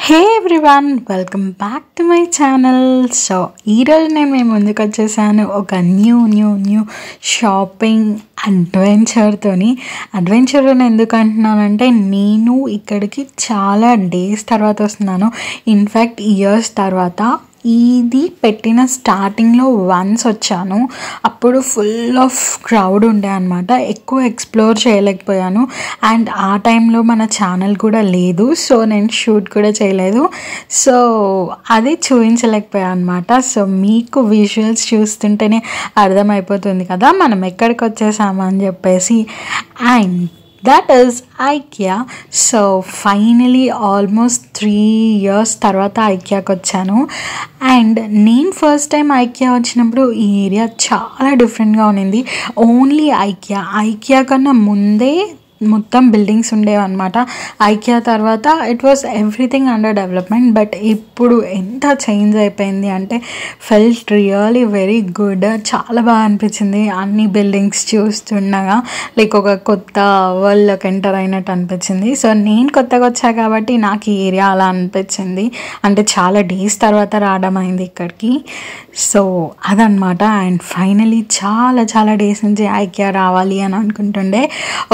Hey everyone, welcome back to my channel. So ఈరోజు నేను మీ ముందుకు వచ్చేసాను ఒక న్యూ షాపింగ్ అడ్వెంచర్తోని. అడ్వెంచర్ అని ఎందుకు అంటున్నానంటే, నేను ఇక్కడికి చాలా డేస్ తర్వాత వస్తున్నాను. ఇన్ఫ్యాక్ట్ ఇయర్స్ తర్వాత. ఇది పెట్టిన స్టార్టింగ్లో వన్స్ వచ్చాను. అప్పుడు ఫుల్ ఆఫ్ క్రౌడ్ ఉండే అనమాట. ఎక్కువ ఎక్స్ప్లోర్ చేయలేకపోయాను. అండ్ ఆ టైంలో మన ఛానల్ కూడా లేదు, సో నేను షూట్ కూడా చేయలేదు. సో అది చూపించలేకపోయాను అనమాట. సో మీకు విజువల్స్ చూస్తుంటేనే అర్థమైపోతుంది కదా మనం ఎక్కడికి వచ్చేసామని చెప్పేసి. And that is IKEA. So finally almost 3 years తర్వాత ఐకియాకి వచ్చాను. అండ్ నేను ఫస్ట్ టైం ఐకియా వచ్చినప్పుడు ఈ ఏరియా చాలా డిఫరెంట్గా ఉన్నింది. ఓన్లీ ఐకియా కన్నా ముందే మొత్తం బిల్డింగ్స్ ఉండేవన్నమాట. ఐకియా తర్వాత it was everything under development. But ఇప్పుడు ఎంత చేంజ్ అయిపోయింది అంటే ఫెల్ట్ రియల్లీ వెరీ గుడ్. చాలా బాగా అనిపించింది అన్ని బిల్డింగ్స్ చూస్తుండగా. లైక్ ఒక కొత్త వరల్డ్లోకి ఎంటర్ అయినట్టు అనిపించింది. సో నేను కొత్తగా వచ్చా కాబట్టి నాకు ఈ ఏరియా అలా అనిపించింది. అంటే చాలా డేస్ తర్వాత రావడం అయింది ఇక్కడికి. సో అదనమాట. అండ్ ఫైనలీ చాలా డేస్ నుంచి ఐకియా రావాలి అని అనుకుంటుండే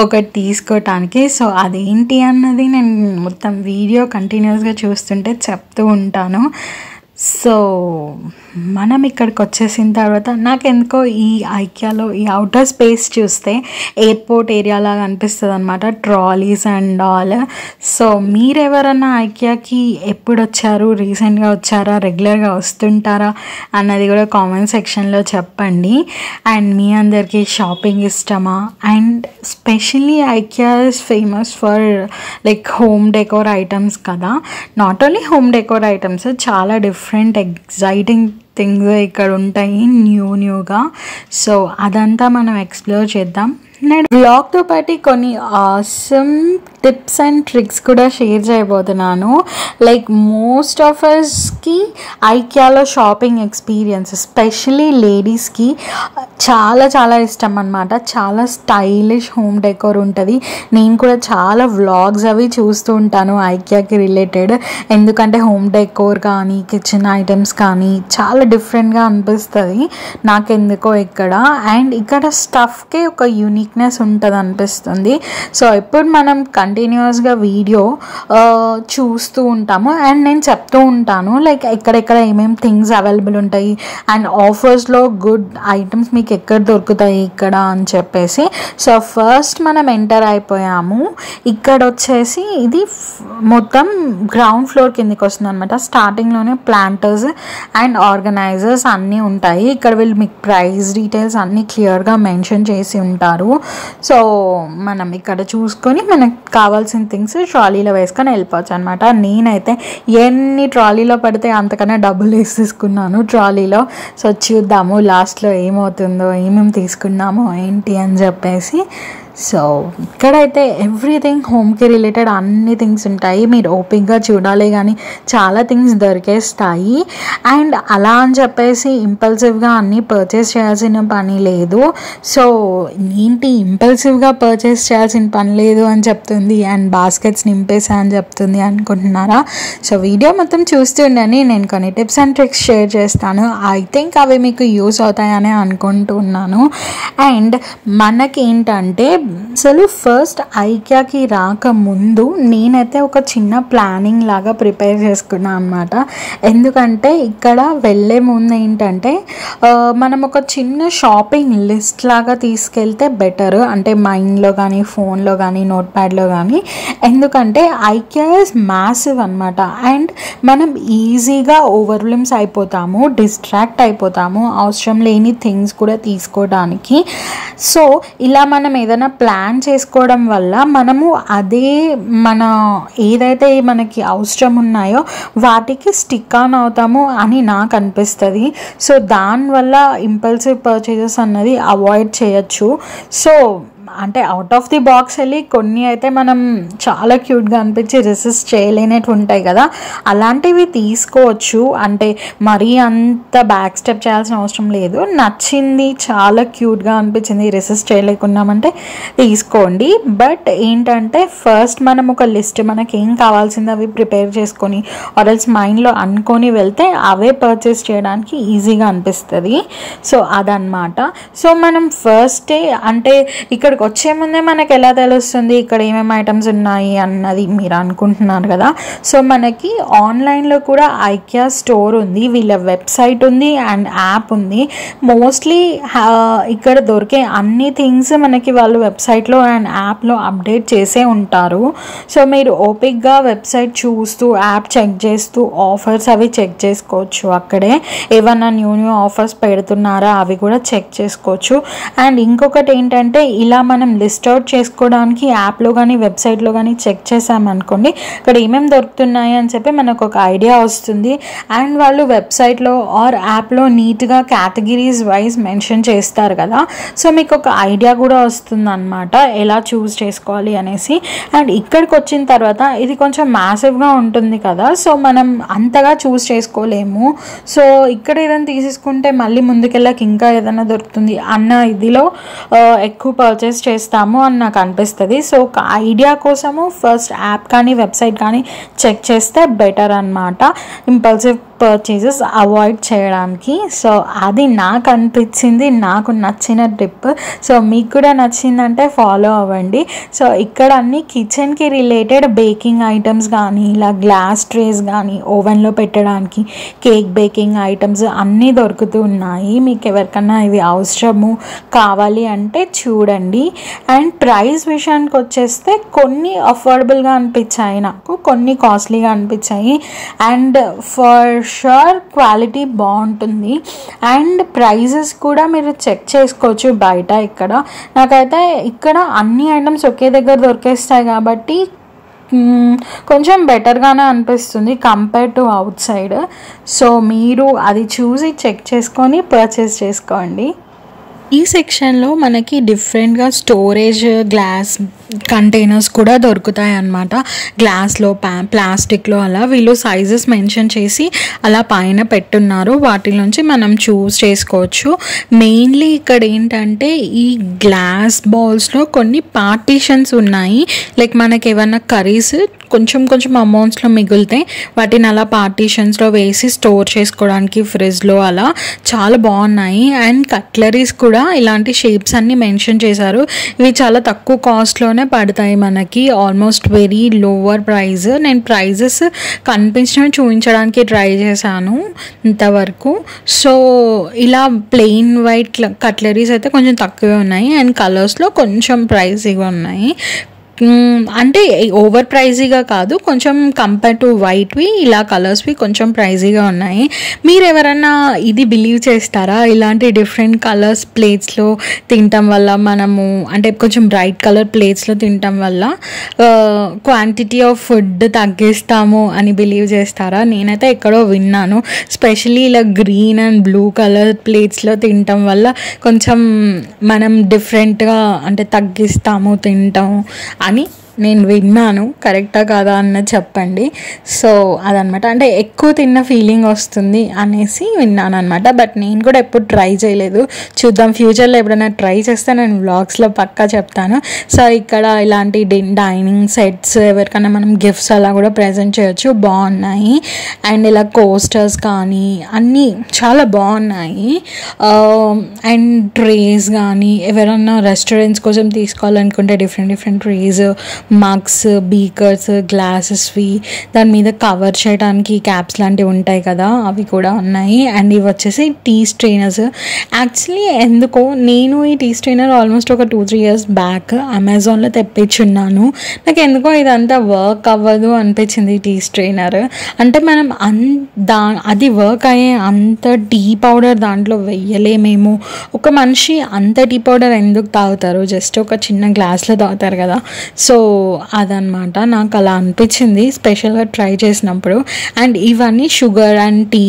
ఒకటి తీసుకోవటానికి. సో అదేంటి అన్నది నేను మొత్తం వీడియో కంటిన్యూస్గా చూస్తుంటే చెప్తూ ఉంటాను. సో మనం ఇక్కడికి వచ్చేసిన తర్వాత నాకెందుకో ఈ ఐకియాలో ఈ అవుటర్ స్పేస్ చూస్తే ఎయిర్పోర్ట్ ఏరియా లాగా అనిపిస్తుంది అనమాట. Trolleys and all. సో మీరెవరన్నా ఐకియాకి ఎప్పుడు వచ్చారు, రీసెంట్గా వచ్చారా, రెగ్యులర్గా వస్తుంటారా అన్నది కూడా కామెంట్ సెక్షన్లో చెప్పండి. అండ్ మీ అందరికీ షాపింగ్ ఇష్టమా? And specially IKEA is famous for like home decor items కదా. Not only home decor items, చాలా డిఫరెంట్ ఎగ్జైటింగ్ థింగ్స్ ఇక్కడ ఉంటాయి న్యూగా. సో అదంతా మనం ఎక్స్ప్లోర్ చేద్దాం. నేను బ్లాగ్తో పాటు కొన్ని ఆసమ్ టిప్స్ అండ్ ట్రిక్స్ కూడా షేర్ చేయబోతున్నాను. లైక్ మోస్ట్ ఆఫ్ అస్కి ఐకియాలో షాపింగ్ ఎక్స్పీరియన్స్ స్పెషలీ లేడీస్కి చాలా ఇష్టం అనమాట. చాలా స్టైలిష్ హోమ్ డెకోర్ ఉంటుంది. నేను కూడా చాలా వ్లాగ్స్ అవి చూస్తూ ఉంటాను ఐకియాకి రిలేటెడ్. ఎందుకంటే హోమ్ డెకోర్ కానీ కిచెన్ ఐటమ్స్ కానీ చాలా డిఫరెంట్గా అనిపిస్తుంది నాకెందుకో ఇక్కడ. అండ్ ఇక్కడ స్టఫ్కి ఒక యూనిక్నెస్ ఉంటుంది అనిపిస్తుంది. సో ఇప్పుడు మనం కంటిన్యూస్గా వీడియో చూస్తూ ఉంటాము. అండ్ నేను చెప్తూ ఉంటాను లైక్ ఎక్కడెక్కడ ఏమేమి థింగ్స్ అవైలబుల్ ఉంటాయి అండ్ ఆఫర్స్లో గుడ్ ఐటమ్స్ మీకు ఎక్కడ దొరుకుతాయి ఇక్కడ అని చెప్పేసి. సో ఫస్ట్ మనం ఎంటర్ అయిపోయాము. ఇక్కడ వచ్చేసి ఇది మొత్తం గ్రౌండ్ ఫ్లోర్ కిందకి వస్తుంది అనమాట. స్టార్టింగ్లోనే ప్లాంటర్స్ అండ్ ఆర్గనైజర్స్ అన్నీ ఉంటాయి. ఇక్కడ వీళ్ళు మీకు ప్రైస్ డీటెయిల్స్ అన్నీ క్లియర్గా మెన్షన్ చేసి ఉంటారు. సో మనం ఇక్కడ చూసుకొని మనకు కావాల్సిన థింగ్స్ ట్రాలీలో వేసుకొని వెళ్ళిపోవచ్చు అనమాట. నేనైతే ఎన్ని ట్రాలీలో పడితే అంతకన్నా డబ్బులు వేసి తీసుకున్నాను ట్రాలీలో. సో చూద్దాము లాస్ట్లో ఏమవుతుందో, ఏమేమి తీసుకున్నామో ఏంటి అని చెప్పేసి. సో ఇక్కడైతే ఎవ్రీథింగ్ హోమ్కి రిలేటెడ్ అన్ని థింగ్స్ ఉంటాయి. మీరు ఓపిక్గా చూడాలి కానీ చాలా థింగ్స్ దొరికేస్తాయి. అండ్ అలా అని చెప్పేసి ఇంపల్సివ్గా అన్నీ పర్చేస్ చేయాల్సిన పని లేదు. సో ఏంటి ఇంపల్సివ్గా పర్చేస్ చేయాల్సిన పని లేదు అని చెప్తుంది అండ్ బాస్కెట్స్ నింపేసా అని చెప్తుంది అనుకుంటున్నారా? సో వీడియో మొత్తం చూస్తుండని నేను కొన్ని టిప్స్ అండ్ ట్రిక్స్ షేర్ చేస్తాను. ఐ థింక్ అవి మీకు యూస్ అవుతాయని అనుకుంటున్నాను. అండ్ మనకేంటంటే అసలు ఫస్ట్ ఐకియాకి రాకముందు నేనైతే ఒక చిన్న ప్లానింగ్ లాగా ప్రిపేర్ చేసుకున్నాను అనమాట. ఎందుకంటే ఇక్కడ వెళ్ళే ముందు ఏంటంటే మనం ఒక చిన్న షాపింగ్ లిస్ట్ లాగా తీసుకెళ్తే బెటర్. అంటే మైండ్లో కానీ ఫోన్లో కానీ నోట్ ప్యాడ్లో కానీ. ఎందుకంటే ఐకియా ఇస్ మ్యాసివ్ అనమాట. అండ్ మనం ఈజీగా ఓవర్వెల్మ్స్ అయిపోతాము, డిస్ట్రాక్ట్ అయిపోతాము అవసరం లేని థింగ్స్ కూడా తీసుకోవడానికి. సో ఇలా మనం ఏదైనా ప్లాన్ చేసుకోవడం వల్ల మనము అదే మన ఏదైతే మనకి అవసరం ఉన్నాయో వాటికి స్టిక్ ఆన్ అవుతాము అని నాకు అనిపిస్తుంది. సో దానివల్ల ఇంపల్సివ్ పర్చేజెస్ అన్నది అవాయిడ్ చేయొచ్చు. సో అంటే అవుట్ ఆఫ్ ది బాక్స్ వెళ్ళి కొన్ని అయితే మనం చాలా క్యూట్గా అనిపించి రెసిస్ట్ చేయలేనట్టు ఉంటాయి కదా, అలాంటివి తీసుకోవచ్చు. అంటే మరీ అంత బ్యాక్ స్టెప్ చేయాల్సిన అవసరం లేదు. నచ్చింది, చాలా క్యూట్గా అనిపించింది, రెసిస్ట్ చేయలేకున్నామంటే తీసుకోండి. బట్ ఏంటంటే ఫస్ట్ మనం ఒక లిస్ట్ మనకి ఏం కావాల్సింది అవి ప్రిపేర్ చేసుకొని ఆర్ఎల్స్ మైండ్లో అనుకొని వెళ్తే అవే పర్చేస్ చేయడానికి ఈజీగా అనిపిస్తుంది. సో అదనమాట. సో మనం ఫస్ట్ డే అంటే ఇక్కడికి వచ్చే ముందే మనకి ఎలా తెలుస్తుంది ఇక్కడ ఏమేమి ఐటమ్స్ ఉన్నాయి అన్నది మీరు అనుకుంటున్నారు కదా. సో మనకి ఆన్లైన్లో కూడా ఐకియా స్టోర్ ఉంది, వీళ్ళ వెబ్సైట్ ఉంది అండ్ యాప్ ఉంది. మోస్ట్లీ ఇక్కడ దొరికే అన్ని థింగ్స్ మనకి వాళ్ళు వెబ్సైట్లో అండ్ యాప్లో అప్డేట్ చేసే ఉంటారు. సో మీరు ఓపిక్గా వెబ్సైట్ చూస్తూ యాప్ చెక్ చేస్తూ ఆఫర్స్ అవి చెక్ చేసుకోవచ్చు. అక్కడే ఏమన్నా న్యూ ఆఫర్స్ పెడుతున్నారా అవి కూడా చెక్ చేసుకోవచ్చు. అండ్ ఇంకొకటి ఏంటంటే ఇలా మనం లిస్ట్ అవుట్ చేసుకోవడానికి యాప్లో కానీ వెబ్సైట్లో కానీ చెక్ చేసామనుకోండి ఇక్కడ ఏమేమి దొరుకుతున్నాయి అని చెప్పి మనకు ఒక ఐడియా వస్తుంది. అండ్ వాళ్ళు వెబ్సైట్లో ఆర్ యాప్లో నీట్గా కేటగిరీస్ వైజ్ మెన్షన్ చేస్తారు కదా, సో మీకు ఒక ఐడియా కూడా వస్తుంది అనమాట ఎలా చూస్ చేసుకోవాలి అనేసి. అండ్ ఇక్కడికి వచ్చిన తర్వాత ఇది కొంచెం మ్యాసివ్గా ఉంటుంది కదా, సో మనం అంతగా చూస్ చేసుకోలేము. సో ఇక్కడ ఏదైనా తీసేసుకుంటే మళ్ళీ ముందుకెళ్ళాక ఇంకా ఏదైనా దొరుకుతుంది అన్న ఇదిలో ఎక్కువ పర్చేస్ చేస్తాము అని నాకు అనిపిస్తుంది. సో ఒక ఐడియా కోసము ఫస్ట్ యాప్ కానీ వెబ్సైట్ కానీ చెక్ చేస్తే బెటర్ అనమాట, ఇంపల్సివ్ పర్చేజెస్ అవాయిడ్ చేయడానికి. సో అది నాకు అనిపించింది, నాకు నచ్చిన టిప్. సో మీకు కూడా నచ్చిందంటే ఫాలో అవ్వండి. సో ఇక్కడ అన్ని కిచెన్కి రిలేటెడ్ బేకింగ్ ఐటమ్స్ కానీ ఇలా గ్లాస్ ట్రేస్ కానీ ఓవెన్లో పెట్టడానికి కేక్ బేకింగ్ ఐటమ్స్ అన్నీ దొరుకుతూ ఉన్నాయి. మీకు ఎవరికన్నా ఇవి అవసరము కావాలి అంటే చూడండి. అండ్ ప్రైస్ విషయానికి వచ్చేస్తే కొన్ని అఫోర్డబుల్గా అనిపించాయి నాకు, కొన్ని కాస్ట్లీగా అనిపించాయి. అండ్ ఫర్ షూర్ క్వాలిటీ బాగుంటుంది. అండ్ ప్రైజెస్ కూడా మీరు చెక్ చేసుకోవచ్చు బయట. ఇక్కడ నాకైతే ఇక్కడ అన్ని ఐటమ్స్ ఒకే దగ్గర దొరికేస్తాయి కాబట్టి కొంచెం బెటర్గానే అనిపిస్తుంది compare to out side. So మీరు అది చూసి చెక్ చేసుకొని పర్చేస్ చేసుకోండి. ఈ సెక్షన్లో మనకి డిఫరెంట్గా స్టోరేజ్ గ్లాస్ కంటైనర్స్ కూడా దొరుకుతాయి అన్నమాట. గ్లాస్లో ప్లాస్టిక్లో అలా వీళ్ళు సైజెస్ మెన్షన్ చేసి అలా పైన పెట్టున్నారు, వాటి నుంచి మనం చూస్ చేసుకోవచ్చు. మెయిన్లీ ఇక్కడ ఏంటంటే ఈ గ్లాస్ బౌల్స్లో కొన్ని పార్టీషన్స్ ఉన్నాయి. లైక్ మనకి ఏమన్నా కర్రీస్ కొంచెం కొంచెం అమౌంట్స్లో మిగిలితే వాటిని అలా పార్టీషన్స్లో వేసి స్టోర్ చేసుకోవడానికి ఫ్రిడ్జ్లో అలా చాలా బాగున్నాయి. అండ్ కట్లరీస్ కూడా ఇలాంటి షేప్స్ అన్నీ మెన్షన్ చేశారు. ఇవి చాలా తక్కువ కాస్ట్లోనే పడతాయి మనకి, ఆల్మోస్ట్ వెరీ లోవర్ ప్రైస్. నేను ప్రైజెస్ కనిపించినవి చూపించడానికి ట్రై చేశాను ఇంతవరకు. సో ఇలా ప్లెయిన్ వైట్ కట్లరీస్ అయితే కొంచెం తక్కువే ఉన్నాయి అండ్ కలర్స్లో కొంచెం ప్రైజీగా ఉన్నాయి. అంటే ఓవర్ ప్రైజీగా కాదు, కొంచెం కంపేర్ టు వైట్వి ఇలా కలర్స్వి కొంచెం ప్రైజీగా ఉన్నాయి. మీరు ఎవరన్నా ఇది బిలీవ్ చేస్తారా? ఇలాంటి డిఫరెంట్ కలర్స్ ప్లేట్స్లో తినటం వల్ల మనము అంటే కొంచెం బ్రైట్ కలర్ ప్లేట్స్లో తినటం వల్ల క్వాంటిటీ ఆఫ్ ఫుడ్ తగ్గిస్తాము అని బిలీవ్ చేస్తారా? నేనైతే ఎక్కడో విన్నాను, స్పెషల్లీ ఇలా గ్రీన్ అండ్ బ్లూ కలర్ ప్లేట్స్లో తినటం వల్ల కొంచెం మనం డిఫరెంట్గా అంటే తగ్గిస్తాము తినటం అని నేను విన్నాను. కరెక్టా కాదా అన్నది చెప్పండి. సో అదనమాట, అంటే ఎక్కువ తిన్న ఫీలింగ్ వస్తుంది అనేసి విన్నాను అనమాట. బట్ నేను కూడా ఎప్పుడు ట్రై చేయలేదు, చూద్దాం ఫ్యూచర్లో ఎప్పుడైనా ట్రై చేస్తే నేను వ్లాగ్స్లో పక్కా చెప్తాను. సో ఇక్కడ ఇలాంటి డైనింగ్ సెట్స్ ఎవరికైనా మనం గిఫ్ట్స్ అలా కూడా ప్రజెంట్ చేయొచ్చు, బాగున్నాయి. అండ్ ఇలా కోస్టర్స్ కానీ అన్నీ చాలా బాగున్నాయి. అండ్ ట్రేస్ కానీ ఎవరైనా రెస్టారెంట్స్ కోసం తీసుకోవాలనుకుంటే డిఫరెంట్ ట్రేస్, మగ్స్, బీకర్స్, గ్లాసెస్వి, దాని మీద కవర్ చేయడానికి క్యాప్స్ లాంటివి ఉంటాయి కదా అవి కూడా ఉన్నాయి. అండ్ ఇవి వచ్చేసి టీ స్ట్రెయినర్స్. యాక్చువల్లీ ఎందుకో నేను ఈ టీ స్ట్రెయినర్ ఆల్మోస్ట్ ఒక 2-3 years బ్యాక్ అమెజాన్లో తెప్పించున్నాను. నాకు ఎందుకో ఇదంతా వర్క్ అవ్వదు అనిపించింది టీ స్ట్రెయినర్. అంటే మనం అది వర్క్ అయ్యే అంత టీ పౌడర్ దాంట్లో వెయ్యలేమేమో. ఒక మనిషి అంత టీ పౌడర్ ఎందుకు తాగుతారు? జస్ట్ ఒక చిన్న గ్లాస్లో తాగుతారు కదా. సో అదనమాట నాకు అలా అనిపించింది స్పెషల్గా ట్రై చేసినప్పుడు. అండ్ ఇవన్నీ షుగర్ అండ్ టీ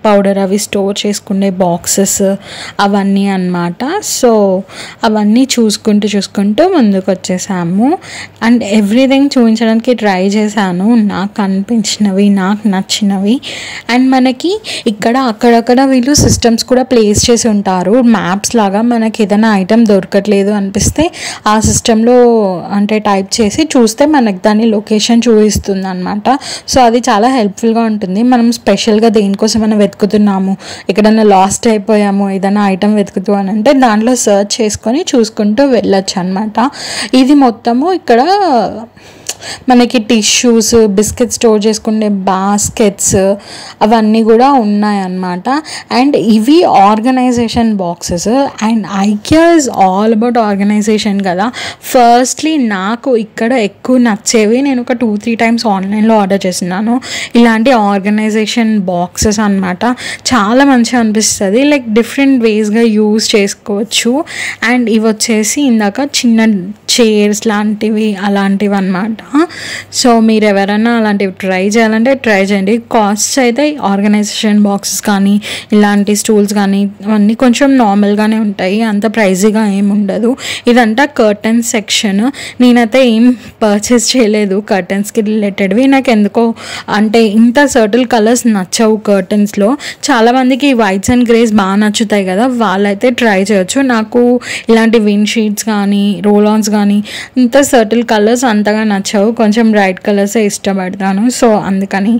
పౌడర్ అవి స్టోర్ చేసుకునే బాక్సెస్ అవన్నీ అన్నమాట. సో అవన్నీ చూసుకుంటూ ముందుకు వచ్చేసాము. అండ్ ఎవ్రీథింగ్ చూపించడానికి ట్రై చేశాను, నాకు అనిపించినవి, నాకు నచ్చినవి. అండ్ మనకి ఇక్కడ అక్కడక్కడ వీళ్ళు సిస్టమ్స్ కూడా ప్లేస్ చేసి ఉంటారు, మ్యాప్స్ లాగా. మనకి ఏదైనా ఐటెం దొరకట్లేదు అనిపిస్తే ఆ సిస్టంలో అంటే టైప్ చేసి చూస్తే మనకి దాని లొకేషన్ చూపిస్తుంది అనమాట. సో అది చాలా హెల్ప్ఫుల్గా ఉంటుంది. మనం స్పెషల్గా దేనికోసం మనం వెతుకుతున్నాము, ఎక్కడన్నా లాస్ట్ అయిపోయాము, ఏదైనా ఐటెం వెతుకుతూ అని అంటే దాంట్లో సర్చ్ చేసుకొని చూసుకుంటూ వెళ్ళొచ్చు అనమాట. ఇది మొత్తము ఇక్కడ మనకి టిష్యూస్, బిస్కెట్స్ స్టోర్ చేసుకునే బాస్కెట్స్ అవన్నీ కూడా ఉన్నాయన్నమాట. అండ్ ఇవి organization boxes. And IKEA is all about organization కదా. ఫస్ట్లీ నాకు ఇక్కడ ఎక్కువ నచ్చేవి, నేను ఒక 2-3 టైమ్స్ ఆన్లైన్లో ఆర్డర్ చేసినాను ఇలాంటి ఆర్గనైజేషన్ బాక్సెస్ అనమాట. చాలా మంచిగా అనిపిస్తుంది, లైక్ డిఫరెంట్ వేస్గా యూజ్ చేసుకోవచ్చు. అండ్ ఇవి వచ్చేసి ఇందాక చిన్న చైర్స్ లాంటివి అలాంటివి అన్నమాట. సో మీరు ఎవరైనా అలాంటివి ట్రై చేయాలంటే ట్రై చేయండి. కాస్ట్ అయితే ఆర్గనైజేషన్ బాక్సెస్ కానీ ఇలాంటి స్టూల్స్ కానీ అవన్నీ కొంచెం నార్మల్గానే ఉంటాయి, అంత ప్రైజీగా ఏమి ఉండదు. ఇదంతా కర్టన్ సెక్షన్. నేనైతే ఏం పర్చేస్ చేయలేదు కర్టన్స్కి రిలేటెడ్వి. నాకు ఎందుకో అంటే ఇంత సర్టిల్ కలర్స్ నచ్చవు కర్టన్స్లో. చాలామందికి వైట్స్ అండ్ గ్రేస్ బాగా నచ్చుతాయి కదా, వాళ్ళైతే ట్రై చేయొచ్చు. నాకు ఇలాంటి విండ్ షీట్స్ కానీ రోల్ ఆన్స్ కానీ ఇంత సర్టిల్ కలర్స్ అంతగా నచ్చవు, కొంచెం బ్రైట్ కలర్సే ఇష్టపడతాను. సో అందుకని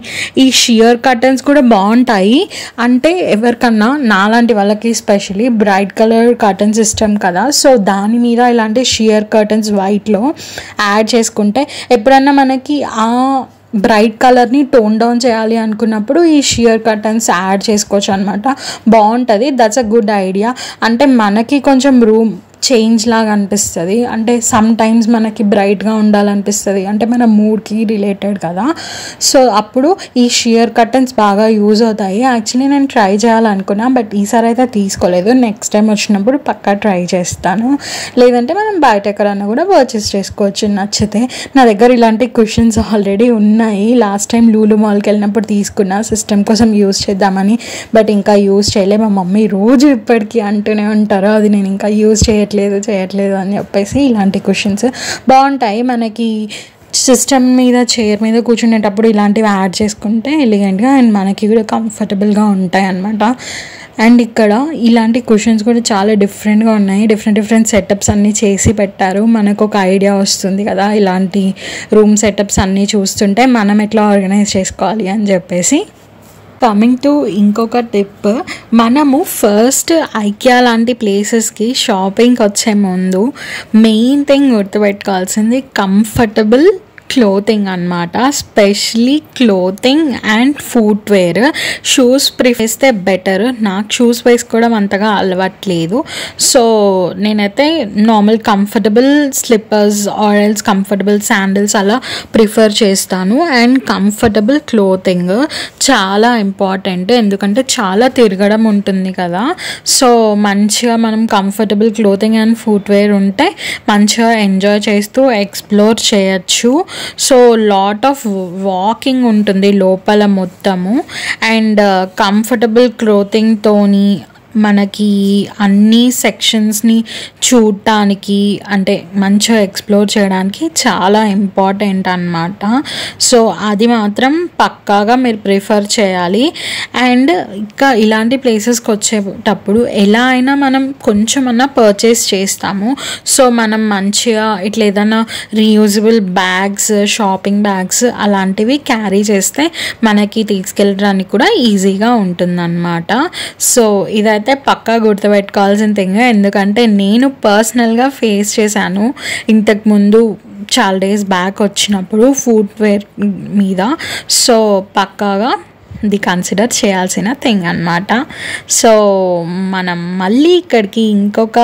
ఈ షియర్ కర్టన్స్ కూడా బాగుంటాయి. అంటే ఎవరికన్నా నాలాంటి వాళ్ళకి స్పెషలీ బ్రైట్ కలర్ కర్టన్స్ ఇష్టం కదా, సో దాని మీద ఇలాంటి షియర్ కర్టన్స్ వైట్లో యాడ్ చేసుకుంటే ఎప్పుడన్నా మనకి ఆ బ్రైట్ కలర్ని టోన్ డౌన్ చేయాలి అనుకున్నప్పుడు ఈ షియర్ కర్టన్స్ యాడ్ చేసుకోవచ్చు అనమాట. బాగుంటుంది, దట్స్ అ గుడ్ ఐడియా. అంటే మనకి కొంచెం రూమ్ చేంజ్ లాగా అనిపిస్తుంది. అంటే సమ్ టైమ్స్ మనకి బ్రైట్గా ఉండాలనిపిస్తుంది, అంటే మన మూడ్కి రిలేటెడ్ కదా. సో అప్పుడు ఈ షియర్ కర్టన్స్ బాగా యూజ్ అవుతాయి. యాక్చువల్లీ నేను ట్రై చేయాలనుకున్నా, బట్ ఈసారి అయితే తీసుకోలేదు. నెక్స్ట్ టైం వచ్చినప్పుడు పక్కా ట్రై చేస్తాను. లేదంటే మనం బయట ఎక్కడన్నా కూడా పర్చేస్ చేసుకోవచ్చు నచ్చితే. నా దగ్గర ఇలాంటి కుషన్స్ ఆల్రెడీ ఉన్నాయి. లాస్ట్ టైం లూలు మాల్కి వెళ్ళినప్పుడు తీసుకున్నా సిస్టమ్ కోసం యూజ్ చేద్దామని, బట్ ఇంకా యూజ్ చేయలే. మా మమ్మీ రోజు ఇప్పటికీ అంటూనే ఉంటారు అది నేను ఇంకా యూజ్ చేయట్లేదు అని చెప్పేసి. ఇలాంటి క్వశ్చన్స్ బాగుంటాయి, మనకి సిస్టమ్ మీద చైర్ మీద కూర్చునేటప్పుడు ఇలాంటివి యాడ్ చేసుకుంటే ఎలిగెంట్గా అండ్ మనకి కూడా కంఫర్టబుల్గా ఉంటాయి అన్నమాట. అండ్ ఇక్కడ ఇలాంటి క్వశ్చన్స్ కూడా చాలా డిఫరెంట్గా ఉన్నాయి, డిఫరెంట్ సెటప్స్ అన్నీ చేసి పెట్టారు. మనకు ఒక ఐడియా వస్తుంది కదా ఇలాంటి రూమ్ సెటప్స్ అన్నీ చూస్తుంటే మనం ఎట్లా ఆర్గనైజ్ చేసుకోవాలి అని చెప్పేసి. కమింగ్ టు ఇంకొక టిప్, మనము ఫస్ట్ ఐకియా లాంటి ప్లేసెస్కి షాపింగ్కి వచ్చే ముందు మెయిన్ థింగ్ గుర్తుపెట్టుకోవాల్సింది కంఫర్టబుల్ క్లోతింగ్ అనమాట. Especially clothing and footwear. Shoes prefer చేస్తే బెటర్. నాకు షూస్ వేసుకోవడం అంతగా అలవాట్లేదు, సో నేనైతే normal comfortable slippers or else comfortable sandals అలా ప్రిఫర్ చేస్తాను. అండ్ కంఫర్టబుల్ క్లోతింగ్ చాలా ఇంపార్టెంట్, ఎందుకంటే చాలా తిరగడం ఉంటుంది కదా. సో మంచిగా మనం కంఫర్టబుల్ క్లోతింగ్ అండ్ ఫుట్వేర్ ఉంటే మంచిగా ఎంజాయ్ చేస్తూ ఎక్స్ప్లోర్ చేయొచ్చు. సో లాట్ ఆఫ్ వాకింగ్ ఉంటుంది లోపల మొత్తము. అండ్ కంఫర్టబుల్ క్లోతింగ్తోని మనకి అన్ని సెక్షన్స్ని చూడటానికి అంటే మంచిగా ఎక్స్ప్లోర్ చేయడానికి చాలా ఇంపార్టెంట్ అన్నమాట. సో అది మాత్రం పక్కాగా మీరు ప్రిఫర్ చేయాలి. అండ్ ఇంకా ఇలాంటి ప్లేసెస్కి వచ్చేటప్పుడు ఎలా అయినా మనం కొంచెమన్నా పర్చేస్ చేస్తాము. సో మనం మంచిగా ఇట్లా ఏదైనా రీయూజబుల్ బ్యాగ్స్, షాపింగ్ బ్యాగ్స్ అలాంటివి క్యారీ చేస్తే మనకి తీసుకెళ్ళడానికి కూడా ఈజీగా ఉంటుందన్నమాట. సో ఇదైతే పక్కా గుర్తుపెట్టుకోవాల్సిన థింగ్, ఎందుకంటే నేను పర్సనల్గా ఫేస్ చేశాను ఇంతకుముందు చాలా డేస్ బ్యాక్ వచ్చినప్పుడు ఫుట్వేర్ మీద. సో పక్కాగా ఇది కన్సిడర్ చేయాల్సిన థింగ్ అనమాట. సో మనం మళ్ళీ ఇక్కడికి ఇంకొక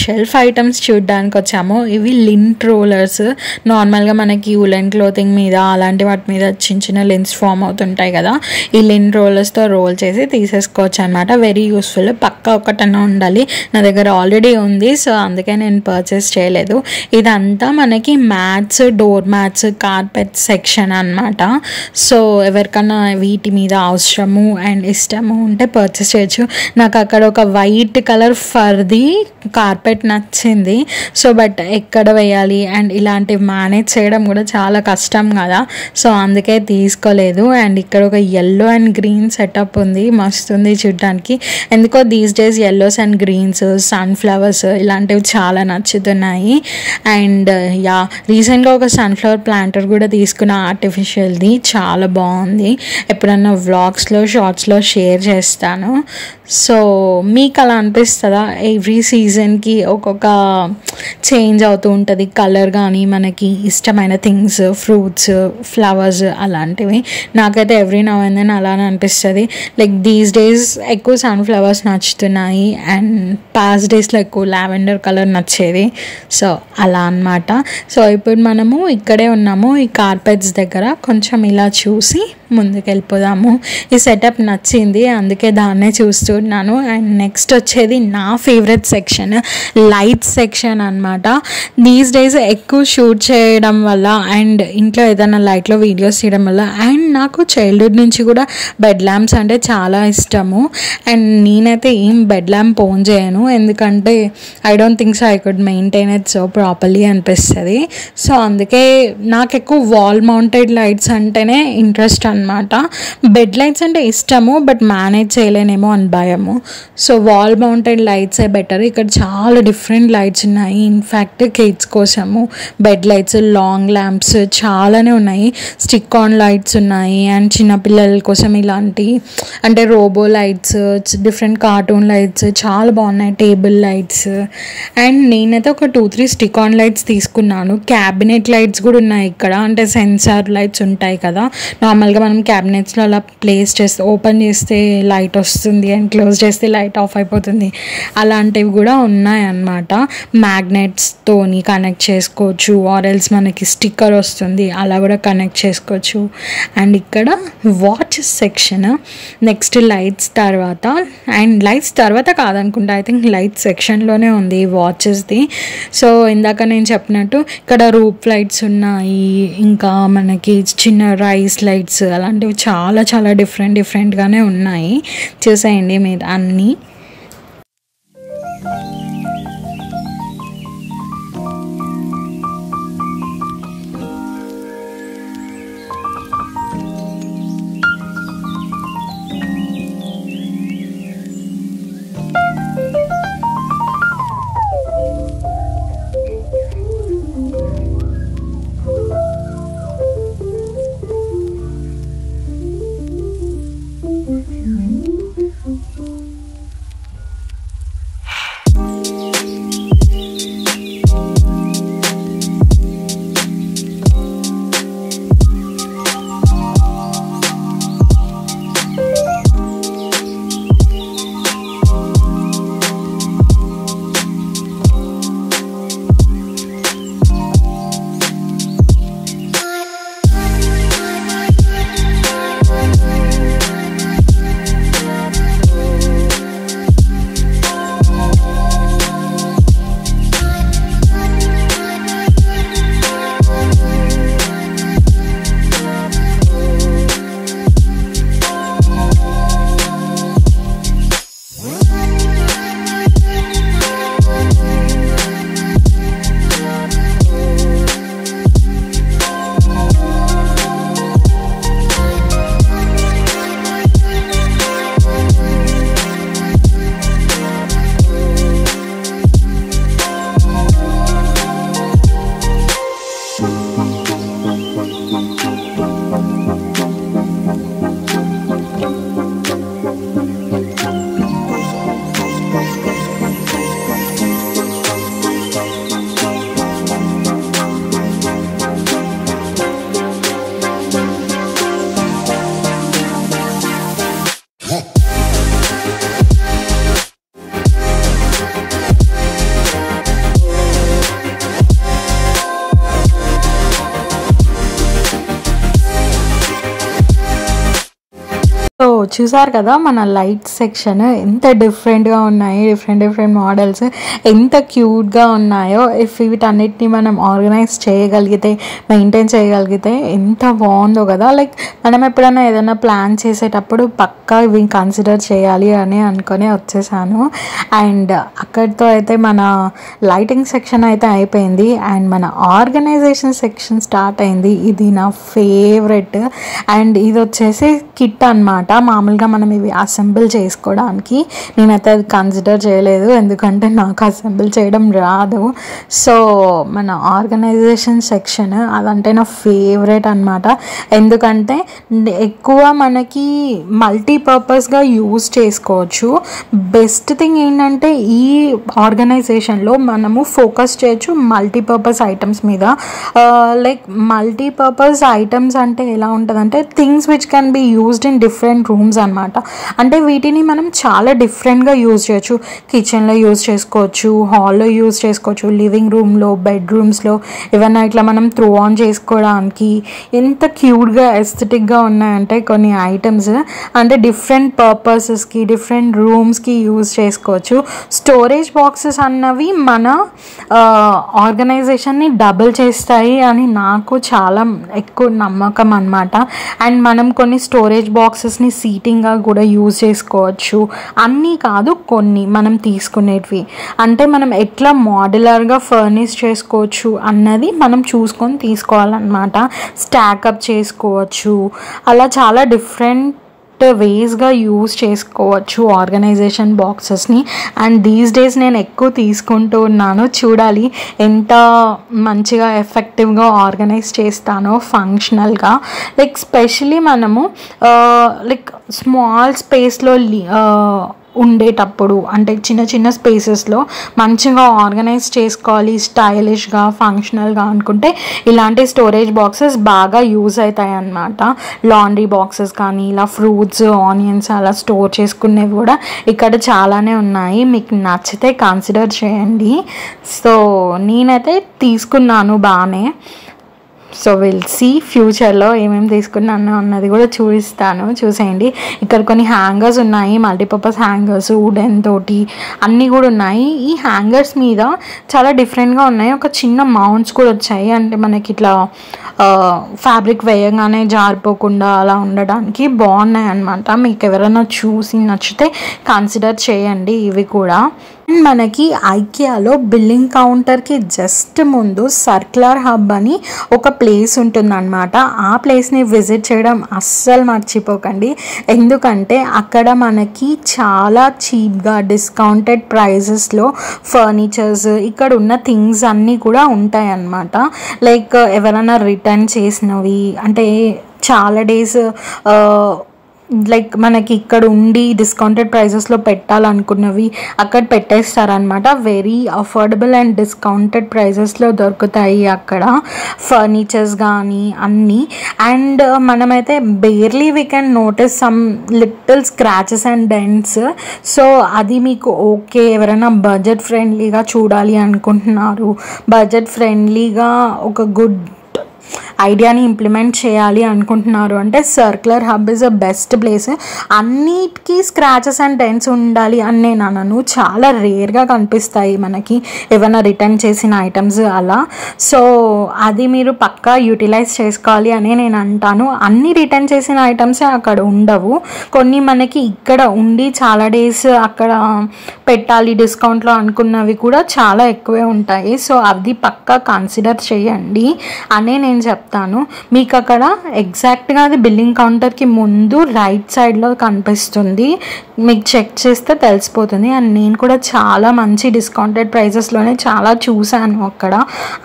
షెల్ఫ్ ఐటమ్స్ చూడడానికి వచ్చాము. ఇవి లింట్ రోలర్స్. నార్మల్గా మనకి ఉలెన్ క్లోతింగ్ మీద అలాంటి వాటి మీద చిన్న చిన్న లిన్స్ ఫామ్ అవుతుంటాయి కదా, ఈ లింట్ రోలర్స్తో రోల్ చేసి తీసేసుకోవచ్చు అనమాట. Very useful. పక్కా ఒకటన్నా ఉండాలి. నా దగ్గర ఆల్రెడీ ఉంది, సో అందుకే నేను పర్చేస్ చేయలేదు. ఇదంతా మనకి mats, door mats, carpet section అనమాట. సో ఎవరికన్నా వీటి మీద అవసరము అండ్ ఇష్టము ఉంటే పర్చేస్ చేయొచ్చు. నాకు అక్కడ ఒక వైట్ కలర్ ఫర్ది కార్పెట్ నచ్చింది. సో బట్ ఎక్కడ వేయాలి అండ్ ఇలాంటివి మేనేజ్ చేయడం కూడా చాలా కష్టం కదా, సో అందుకే తీసుకోలేదు. అండ్ ఇక్కడ ఒక ఎల్లో అండ్ గ్రీన్ సెటప్ ఉంది, మస్తు ఉంది చూడడానికి. ఎందుకో these days yellows and greens, sunflowers ఇలాంటివి చాలా నచ్చుతున్నాయి. అండ్ యా, రీసెంట్గా ఒక సన్ఫ్లవర్ ప్లాంటర్ కూడా తీసుకున్న, ఆర్టిఫిషియల్ది, చాలా బాగుంది. ఎప్పుడన్నా వ్లాగ్స్లో, షార్ట్స్లో షేర్ చేస్తాను. సో మీకు అలా అనిపిస్తుందా? ఎవ్రీ సీజన్కి ఒక్కొక్క చేంజ్ అవుతూ ఉంటుంది కలర్, కానీ మనకి ఇష్టమైన థింగ్స్, ఫ్రూట్స్, ఫ్లవర్స్ అలాంటివి. నాకైతే ఎవ్రీ నౌ అండ్ దెన్ అలానే అనిపిస్తుంది. లైక్ దీస్ డేస్ ఎక్కువ సన్ఫ్లవర్స్ నచ్చుతున్నాయి అండ్ పాస్ట్ డేస్లో ఎక్కువ లావెండర్ కలర్ నచ్చేది. సో అలా అన్నమాట. సో ఇప్పుడు మనము ఇక్కడే ఉన్నాము, ఈ కార్పెట్స్ దగ్గర. కొంచెం ఇలా చూసి ముందుకు వెళ్ళిపోదాము. ఈ సెటప్ నచ్చింది, అందుకే దాన్నే చూస్తున్నాను. అండ్ నెక్స్ట్ వచ్చేది నా ఫేవరెట్ సెక్షన్, లైట్ సెక్షన్ అనమాట. దీస్ డేస్ ఎక్కువ షూట్ చేయడం వల్ల అండ్ ఇంట్లో ఏదైనా లైట్లో వీడియోస్ తీయడం వల్ల, అండ్ నాకు చైల్డ్హుడ్ నుంచి కూడా బెడ్ ల్యాంప్స్ అంటే చాలా ఇష్టము. అండ్ నేనైతే ఏం బెడ్ ల్యాంప్ ఓన్ చేయను, ఎందుకంటే I don't think so I could maintain it so properly అనిపిస్తుంది. సో అందుకే నాకు ఎక్కువ వాల్ మౌంటెడ్ లైట్స్ అంటేనే ఇంట్రెస్ట్ అనమాట. బెడ్ లైట్స్ అంటే ఇష్టము, బట్ మేనేజ్ చేయలేనేమో అని భయము. సో వాల్ మౌంటెడ్ లైట్సే బెటర్. ఇక్కడ చాలా డిఫరెంట్ లైట్స్ ఉన్నాయి. ఇన్ఫ్యాక్ట్ కిడ్స్ కోసము బెడ్ లైట్స్, లాంగ్ ల్యాంప్స్ చాలానే ఉన్నాయి. స్టిక్ ఆన్ లైట్స్ ఉన్నాయి. అండ్ చిన్నపిల్లల కోసం ఇలాంటి అంటే robo lights, different cartoon lights చాలా బాగున్నాయి. Table lights. అండ్ నేనైతే ఒక 2-3 స్టిక్ ఆన్ లైట్స్ తీసుకున్నాను. క్యాబినెట్ లైట్స్ కూడా ఉన్నాయి ఇక్కడ, అంటే సెన్సార్ లైట్స్ ఉంటాయి కదా, నార్మల్గా మనం క్యాబినెట్స్లో అలా ప్లేస్ చేస్తే ఓపెన్ చేస్తే లైట్ వస్తుంది అండ్ క్లోజ్ చేస్తే లైట్ ఆఫ్ అయిపోతుంది. అలాంటివి కూడా ఉన్నాయన్నమాట. మ్యాగ్నెట్స్తోని కనెక్ట్ చేసుకోవచ్చు, ఆర్ఎల్స్ మనకి స్టిక్కర్ వస్తుంది, అలా కూడా కనెక్ట్ చేసుకోవచ్చు. అండ్ ఇక్కడ వాచ్ సెక్షన్, నెక్స్ట్ లైట్స్ తర్వాత, అండ్ లైట్స్ తర్వాత కాదనుకుంటా, ఐ థింక్ లైట్ సెక్షన్లోనే ఉంది వాచెస్ది. సో ఇందాక నేను చెప్పినట్టు ఇక్కడ రూప్ లైట్స్ ఉన్నాయి, ఇంకా మనకి చిన్న రైస్ లైట్స్, అలాంటివి చాలా చాలా డిఫరెంట్గానే ఉన్నాయి. చూసేయండి మీరు అన్నీ. చూసారు కదా మన లైట్ సెక్షన్ ఎంత డిఫరెంట్గా ఉన్నాయి, డిఫరెంట్ మోడల్స్ ఎంత క్యూట్గా ఉన్నాయో. ఇఫ్ వీటన్నిటిని మనం ఆర్గనైజ్ చేయగలిగితే, మెయింటైన్ చేయగలిగితే ఎంత బాగుందో కదా. లైక్ మనం ఎప్పుడైనా ఏదైనా ప్లాన్ చేసేటప్పుడు పక్కా ఇవి కన్సిడర్ చేయాలి అని అనుకొని వచ్చేసాను. అండ్ అక్కడితో అయితే మన లైటింగ్ సెక్షన్ అయితే అయిపోయింది అండ్ మన ఆర్గనైజేషన్ సెక్షన్ స్టార్ట్ అయింది. ఇది నా ఫేవరెట్. అండ్ ఇది వచ్చేసి కిట్ అనమాట. మామూలుగా మనం ఇవి అసెంబుల్ చేసుకోవడానికి. నేనైతే అది కన్సిడర్ చేయలేదు ఎందుకంటే నాకు అసెంబుల్ చేయడం రాదు. సో మన ఆర్గనైజేషన్ సెక్షన్ అదంటే నా ఫేవరెట్ అనమాట. ఎందుకంటే ఎక్కువ మనకి మల్టీపర్పస్గా యూజ్ చేసుకోవచ్చు. బెస్ట్ థింగ్ ఏంటంటే ఈ ఆర్గనైజేషన్లో మనము ఫోకస్ చేయొచ్చు మల్టీపర్పస్ ఐటమ్స్ మీద. లైక్ మల్టీపర్పస్ ఐటమ్స్ అంటే ఎలా ఉంటుందంటే things which can be used in different rooms అనమాట. అంటే వీటిని మనం చాలా డిఫరెంట్గా యూజ్ చేయొచ్చు. కిచెన్లో యూజ్ చేసుకోవచ్చు, హాల్లో యూజ్ చేసుకోవచ్చు, లివింగ్ రూమ్లో, బెడ్రూమ్స్లో ఏమైనా ఇట్లా మనం త్రో ఆన్ చేసుకోవడానికి. ఎంత క్యూట్గా ఎస్థెటిక్గా ఉన్నాయంటే కొన్ని ఐటమ్స్. అంటే డిఫరెంట్ పర్పసెస్కి, డిఫరెంట్ రూమ్స్కి యూజ్ చేసుకోవచ్చు. స్టోరేజ్ బాక్సెస్ అన్నవి మన ఆర్గనైజేషన్ని డబుల్ చేస్తాయి అని నాకు చాలా ఎక్కువ నమ్మకం అనమాట. అండ్ మనం కొన్ని స్టోరేజ్ బాక్సెస్ని సీటింగ్గా కూడా యూజ్ చేసుకోవచ్చు. అన్నీ కాదు, కొన్ని మనం తీసుకునేటివి. అంటే మనం ఎట్లా మోడ్యులర్గా ఫర్నిష్ చేసుకోవచ్చు అన్నది మనం చూసుకొని తీసుకోవాలన్నమాట. స్టాకప్ చేసుకోవచ్చు. అలా చాలా డిఫరెంట్ వేస్గా యూజ్ చేసుకోవచ్చు ఆర్గనైజేషన్ బాక్సెస్ని. అండ్ దీస్ డేస్ నేను ఎక్కువ తీసుకుంటూ ఉన్నాను. చూడాలి ఎంత మంచిగా ఎఫెక్టివ్గా ఆర్గనైజ్ చేస్తానో ఫంక్షనల్గా. లైక్ స్పెషలీ మనము లైక్ స్మాల్ స్పేస్లో ఉండేటప్పుడు, అంటే చిన్న స్పేసెస్లో మంచిగా ఆర్గనైజ్ చేసుకోవాలి స్టైలిష్గా, ఫంక్షనల్గా అనుకుంటే ఇలాంటి స్టోరేజ్ బాక్సెస్ బాగా యూజ్ అవుతాయి అన్నమాట. లాండ్రీ బాక్సెస్ కానీ ఇలా ఫ్రూట్స్, ఆనియన్స్ అలా స్టోర్ చేసుకునేవి కూడా ఇక్కడ చాలానే ఉన్నాయి. మీకు నచ్చితే కన్సిడర్ చేయండి. సో నేనైతే తీసుకున్నాను బాగానే. సో విల్ సీ ఫ్యూచర్లో ఏమేమి తీసుకున్నాను అన్నది కూడా చూపిస్తాను, చూసేయండి. ఇక్కడ కొన్ని హ్యాంగర్స్ ఉన్నాయి, మల్టీపర్పస్ హ్యాంగర్స్, వుడెన్ తోటి అన్నీ కూడా ఉన్నాయి. ఈ హ్యాంగర్స్ మీద చాలా డిఫరెంట్గా ఉన్నాయి. ఒక చిన్న మౌంట్స్ కూడా వచ్చాయి, అంటే మనకి ఇట్లా ఫ్యాబ్రిక్ వేయగానే జారిపోకుండా అలా ఉండడానికి బాగున్నాయి అన్నమాట. మీకు ఎవరైనా చూసి నచ్చితే కన్సిడర్ చేయండి ఇవి కూడా. అండ్ మనకి ఐకియాలో బిల్లింగ్ కౌంటర్కి జస్ట్ ముందు సర్క్యులర్ హబ్ అని ఒక ప్లేస్ ఉంటుందన్నమాట. ఆ ప్లేస్ని విజిట్ చేయడం అస్సలు మర్చిపోకండి. ఎందుకంటే అక్కడ మనకి చాలా చీప్గా డిస్కౌంటెడ్ ప్రైజెస్లో ఫర్నిచర్స్, ఇక్కడ ఉన్న థింగ్స్ అన్నీ కూడా ఉంటాయి అన్నమాట. లైక్ ఎవరైనా రిటర్న్ చేసినవి, అంటే చాలా డేస్ లైక్ మనకి ఇక్కడ ఉండి డిస్కౌంటెడ్ ప్రైజెస్లో పెట్టాలనుకున్నవి అక్కడ పెట్టేస్తారనమాట. వెరీ అఫోర్డబుల్ అండ్ డిస్కౌంటెడ్ ప్రైజెస్లో దొరుకుతాయి అక్కడ ఫర్నిచర్స్ కానీ అన్నీ. అండ్ మనమైతే barely we can notice some little scratches and dents. So అది మీకు ఓకే, ఎవరైనా బడ్జెట్ ఫ్రెండ్లీగా చూడాలి అనుకుంటున్నారు, బడ్జెట్ ఫ్రెండ్లీగా ఒక గుడ్ ఐడియాని ఇంప్లిమెంట్ చేయాలి అనుకుంటున్నారు అంటే circular how is the best place. అన్నిటికీ స్క్రాచెస్ అండ్ డెంట్స్ ఉండాలి అని నేను అనను, చాలా రేర్గా కనిపిస్తాయి మనకి ఏమైనా రిటర్న్ చేసిన ఐటమ్స్ అలా. సో అది మీరు పక్కా యూటిలైజ్ చేసుకోవాలి అని నేను అంటాను. అన్ని రిటర్న్ చేసిన ఐటమ్సే అక్కడ ఉండవు, కొన్ని మనకి ఇక్కడ ఉండి చాలా డేస్ అక్కడ పెట్టాలి డిస్కౌంట్లో అనుకున్నవి కూడా చాలా ఎక్కువే ఉంటాయి. సో అది పక్కా కన్సిడర్ చేయండి అనే నేను చెప్తాను. మీకు అక్కడ ఎగ్జాక్ట్గా అది బిల్లింగ్ కౌంటర్కి ముందు రైట్ సైడ్లో కనిపిస్తుంది, మీకు చెక్ చేస్తే తెలిసిపోతుంది. అండ్ నేను కూడా చాలా మంచి డిస్కౌంటెడ్ ప్రైజెస్లోనే చాలా చూశాను అక్కడ,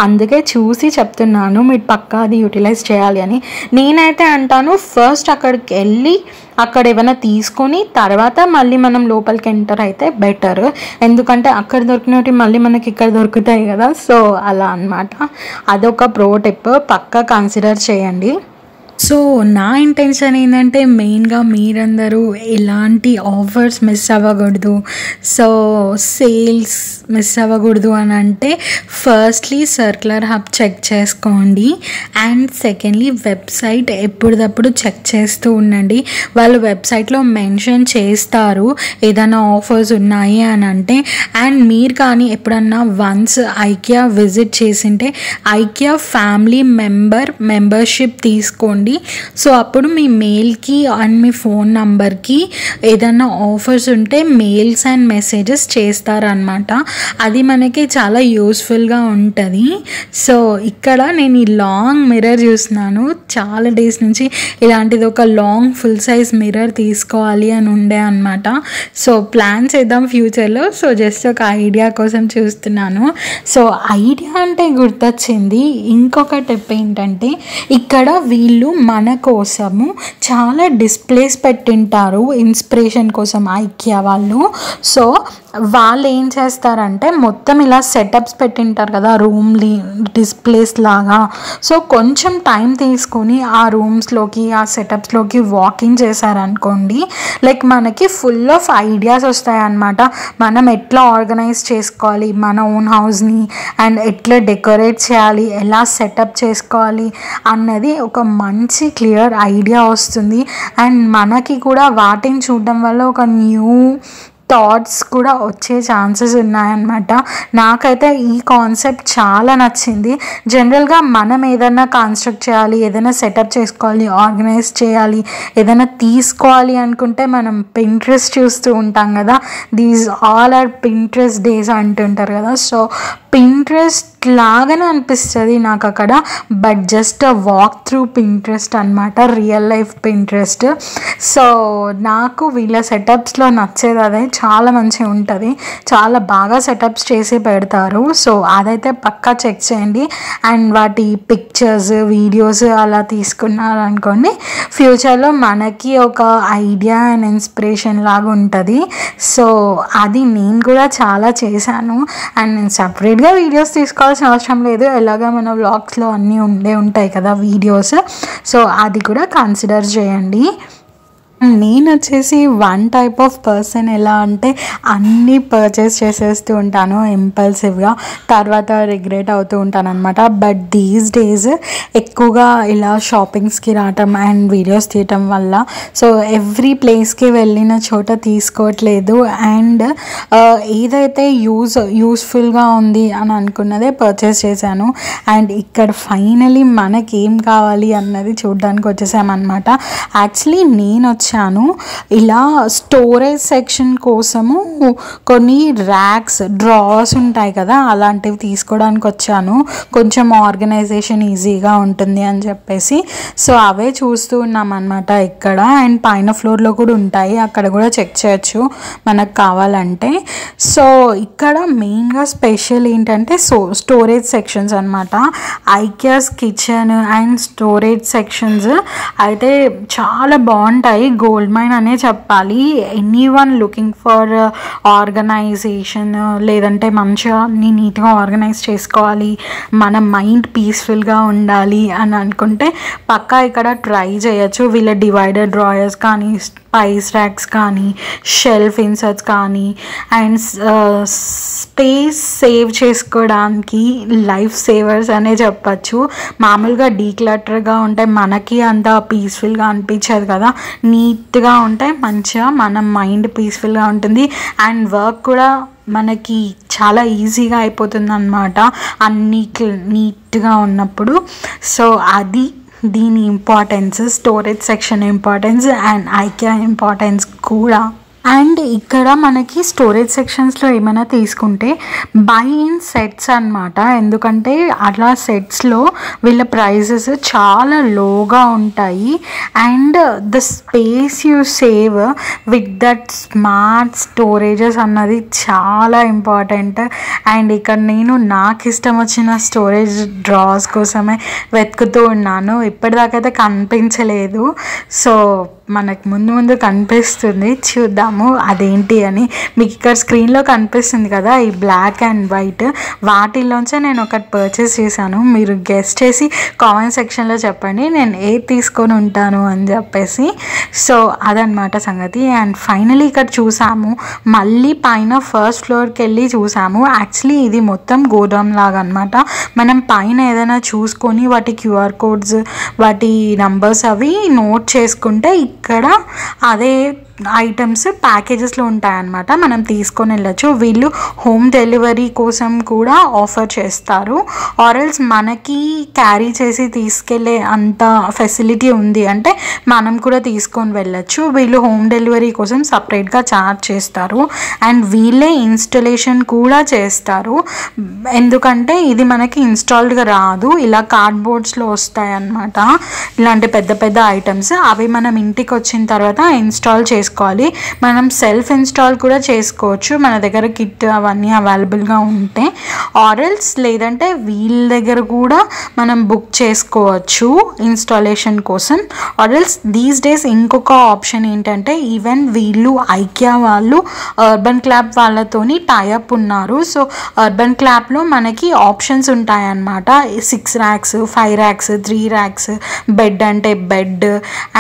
అందుకే చూసి చెప్తున్నాను మీరు పక్కా అది యూటిలైజ్ చేయాలి అని. నేనైతే అంటాను ఫస్ట్ అక్కడికి వెళ్ళి అక్కడ ఏమైనా తీసుకొని తర్వాత మళ్ళీ మనం లోపలికి ఎంటర్ అయితే బెటర్. ఎందుకంటే అక్కడ దొరికినవి మళ్ళీ మనకి ఇక్కడ దొరుకుతాయి కదా. సో అలా అన్నమాట. అదొక ప్రో టిప్, పక్కా కన్సిడర్ చేయండి. సో నా ఇంటెన్షన్ ఏంటంటే మెయిన్గా మీరందరూ ఎలాంటి ఆఫర్స్ మిస్ అవ్వకూడదు, సో సేల్స్ మిస్ అవ్వకూడదు అని అంటే ఫస్ట్లీ సర్క్యులర్ హబ్ చెక్ చేసుకోండి. అండ్ సెకండ్లీ వెబ్సైట్ ఎప్పటికప్పుడు చెక్ చేస్తూ ఉండండి. వాళ్ళు వెబ్సైట్లో మెన్షన్ చేస్తారు ఏదైనా ఆఫర్స్ ఉన్నాయి అని అంటే. అండ్ మీరు కానీ ఎప్పుడన్నా వన్స్ ఐకియా విజిట్ చేసింటే ఐకియా ఫ్యామిలీ మెంబర్షిప్ తీసుకోండి. సో అప్పుడు మీ మెయిల్కి అండ్ మీ ఫోన్ నంబర్కి ఏదైనా ఆఫర్స్ ఉంటే మెయిల్స్ అండ్ మెసేజెస్ చేస్తారనమాట. అది మనకి చాలా యూస్ఫుల్గా ఉంటుంది. సో ఇక్కడ నేను ఈ లాంగ్ మిర్రర్ చూస్తున్నాను, చాలా డేస్ నుంచి ఇలాంటిది ఒక లాంగ్ ఫుల్ సైజ్ మిర్రర్ తీసుకోవాలి అని ఉండే అనమాట. సో ప్లాన్ చేద్దాం ఫ్యూచర్లో. సో జస్ట్ ఒక ఐడియా కోసం చూస్తున్నాను. సో ఐడియా అంటే గుర్తొచ్చింది ఇంకొక టిప్ ఏంటంటే, ఇక్కడ వీళ్ళు మన కోసము చాలా డిస్ప్లేస్ పెట్టింటారు ఇన్స్పిరేషన్ కోసం ఐకియా వాళ్ళు. సో వాళ్ళు ఏం చేస్తారంటే మొత్తం ఇలా సెటప్స్ పెట్టింటారు కదా రూమ్లీ డిస్ప్లేస్ లాగా. సో కొంచెం టైం తీసుకొని ఆ రూమ్స్లోకి ఆ సెటప్స్లోకి వాకింగ్ చేశారనుకోండి, లైక్ మనకి ఫుల్ ఆఫ్ ఐడియాస్ వస్తాయి అన్నమాట. మనం ఎట్లా ఆర్గనైజ్ చేసుకోవాలి మన ఓన్ హౌస్ని, అండ్ ఎట్లా డెకరేట్ చేయాలి, ఎలా సెటప్ చేసుకోవాలి అన్నది ఒక మంచి క్లియర్ ఐడియా వస్తుంది. అండ్ మనకి కూడా వాటిని చూడడం వల్ల ఒక న్యూ థాట్స్ కూడా వచ్చే ఛాన్సెస్ ఉన్నాయన్నమాట. నాకైతే ఈ కాన్సెప్ట్ చాలా నచ్చింది. జనరల్గా మనం ఏదైనా కన్స్ట్రక్ట్ చేయాలి, ఏదైనా సెటప్ చేసుకోవాలి, ఆర్గనైజ్ చేయాలి, ఏదైనా తీసుకోవాలి అనుకుంటే మనం పింట్రెస్ట్ చూస్తూ ఉంటాం కదా. These all are Pinterest days అంటుంటారు కదా. సో పింట్రెస్ట్ లాగానే అనిపిస్తుంది నాకు అక్కడ, but just walk through Pinterest అనమాట, రియల్ లైఫ్ పింట్రెస్ట్. సో నాకు వీళ్ళ సెటప్స్లో నచ్చేది అదే, చాలా మంచిగా ఉంటుంది, చాలా బాగా సెటప్స్ చేసి పెడతారు. సో అదైతే పక్కా చెక్ చేయండి. అండ్ వాటి పిక్చర్స్ వీడియోస్ అలా తీసుకున్నారనుకోండి, ఫ్యూచర్లో మనకి ఒక ఐడియా అండ్ ఇన్స్పిరేషన్ లాగా ఉంటుంది. సో అది నేను కూడా చాలా చేశాను. అండ్ నేను సపరేట్గా వీడియోస్ తీసుకోవాల్సిన అవసరం లేదు, ఎలాగా మన వ్లాగ్స్లో అన్నీ ఉంటాయి కదా వీడియోస్. సో అది కూడా కన్సిడర్ చేయండి. నేను వచ్చేసి వన్ టైప్ ఆఫ్ పర్సన్ ఎలా అంటే అన్నీ పర్చేస్ చేసేస్తూ ఉంటాను ఇంపల్సివ్గా, తర్వాత రిగ్రెట్ అవుతూ ఉంటాను అనమాట. బట్ దీస్ డేస్ ఎక్కువగా ఇలా షాపింగ్స్కి రావటం అండ్ వీడియోస్ తీయటం వల్ల సో ఎవ్రీ ప్లేస్కి వెళ్ళిన చోట తీసుకోవట్లేదు. అండ్ ఏదైతే యూస్ఫుల్గా ఉంది అని అనుకున్నదే పర్చేస్ చేశాను. అండ్ ఇక్కడ ఫైనలీ మనకి ఏం కావాలి అన్నది చూడడానికి వచ్చేసామన్నమాట. యాక్చువల్లీ నేను ఇలా స్టోరేజ్ సెక్షన్ కోసము కొన్ని ర్యాక్స్ డ్రావర్స్ ఉంటాయి కదా, అలాంటివి తీసుకోవడానికి వచ్చాను. కొంచెం ఆర్గనైజేషన్ ఈజీగా ఉంటుంది అని చెప్పేసి. సో అవే చూస్తూ ఉన్నాం అనమాట ఇక్కడ. అండ్ పైన ఫ్లోర్లో కూడా ఉంటాయి, అక్కడ కూడా చెక్ చేయొచ్చు మనకు కావాలంటే. సో ఇక్కడ మెయిన్గా స్పెషల్ ఏంటంటే స్టోరేజ్ సెక్షన్స్ అనమాట. ఐకియాస్ కిచెన్ అండ్ స్టోరేజ్ సెక్షన్స్ అయితే చాలా బాగుంటాయి, గోల్డ్ మైన్ అనే చెప్పాలి. ఎనీవన్ లుకింగ్ ఫర్ ఆర్గనైజేషన్, లేదంటే మంచిగా నీట్గా ఆర్గనైజ్ చేసుకోవాలి, మన మైండ్ పీస్ఫుల్గా ఉండాలి అని అనుకుంటే పక్కా ఇక్కడ ట్రై చేయొచ్చు. వీళ్ళ డివైడర్ డ్రాయర్స్ కానీ, స్పైస్ ర్యాక్స్ కానీ, షెల్ఫ్ ఇన్సర్ట్స్ కానీ, అండ్ స్పేస్ సేవ్ చేసుకోవడానికి లైఫ్ సేవర్స్ అనే చెప్పచ్చు. మామూలుగా డీక్లటర్గా ఉంటే మనకి అంత పీస్ఫుల్గా అనిపించదు కదా, నీట్గా ఉంటే మంచిగా మన మైండ్ పీస్ఫుల్గా ఉంటుంది. అండ్ వర్క్ కూడా మనకి చాలా ఈజీగా అయిపోతుంది అన్నమాట అన్నీ నీట్గా ఉన్నప్పుడు. సో అది దీని importance, storage section importance and IKEA importance కూడా. అండ్ ఇక్కడ మనకి స్టోరేజ్ సెక్షన్స్లో ఏమైనా తీసుకుంటే బై ఇన్ సెట్స్ అనమాట. ఎందుకంటే అట్లా సెట్స్లో వీళ్ళ ప్రైజెస్ చాలా లోగా ఉంటాయి. And the space you save with that smart storages అన్నది చాలా ఇంపార్టెంట్. అండ్ ఇక్కడ నేను నాకు ఇష్టం వచ్చిన స్టోరేజ్ డ్రాస్ కోసమే వెతుకుతూ ఉన్నాను, ఇప్పటిదాకైతే కనిపించలేదు. సో మనకు ముందు ముందు కనిపిస్తుంది, చూద్దాము అదేంటి అని. మీకు ఇక్కడ స్క్రీన్లో కనిపిస్తుంది కదా ఈ బ్లాక్ అండ్ వైట్, వాటిలోంచే నేను ఒకటి పర్చేస్ చేశాను. మీరు గెస్ట్ చేసి కామెంట్ సెక్షన్లో చెప్పండి నేను ఏది తీసుకొని ఉంటాను అని చెప్పేసి. సో అదనమాట సంగతి. అండ్ ఫైనలీ ఇక్కడ చూసాము, మళ్ళీ పైన ఫస్ట్ ఫ్లోర్కి వెళ్ళి చూసాము. యాక్చువల్లీ ఇది మొత్తం గోడౌన్ లాగా అనమాట. మనం పైన ఏదైనా చూసుకొని వాటి QR కోడ్స్, వాటి నంబర్స్ అవి నోట్ చేసుకుంటే ఇక్కడ అదే ఐటమ్స్ ప్యాకేజెస్లో ఉంటాయన్నమాట, మనం తీసుకొని వెళ్ళచ్చు. వీళ్ళు హోమ్ డెలివరీ కోసం కూడా ఆఫర్ చేస్తారు. ఆర్ఎల్స్ మనకి క్యారీ చేసి తీసుకెళ్ళే అంత ఫెసిలిటీ ఉంది అంటే మనం కూడా తీసుకొని వెళ్ళచ్చు. వీళ్ళు హోమ్ డెలివరీ కోసం సపరేట్గా ఛార్జ్ చేస్తారు. అండ్ వీళ్ళే ఇన్స్టలేషన్ కూడా చేస్తారు, ఎందుకంటే ఇది మనకి ఇన్స్టాల్డ్గా రాదు, ఇలా కార్డ్బోర్డ్స్లో వస్తాయి అన్నమాట. ఇలాంటి పెద్ద పెద్ద ఐటమ్స్ అవి మనం ఇంటికి వచ్చిన తర్వాత ఇన్స్టాల్ చేసుకోవాలి. మనం సెల్ఫ్ ఇన్స్టాల్ కూడా చేసుకోవచ్చు మన దగ్గర కిట్ అవన్నీ అవైలబుల్గా ఉంటే. ఆర్ఎల్స్ లేదంటే వీళ్ళ దగ్గర కూడా మనం బుక్ చేసుకోవచ్చు ఇన్స్టాలేషన్ కోసం. ఆర్ఎల్స్ దీస్ డేస్ ఇంకొక ఆప్షన్ ఏంటంటే ఈవెన్ వీళ్ళు ఐకియా వాళ్ళు అర్బన్ క్లాప్ వాళ్ళతోని టైఅప్ ఉన్నారు. సో అర్బన్ క్లాప్లో మనకి ఆప్షన్స్ ఉంటాయన్నమాట. 6 racks, 5 racks, 3 racks, బెడ్ అంటే బెడ్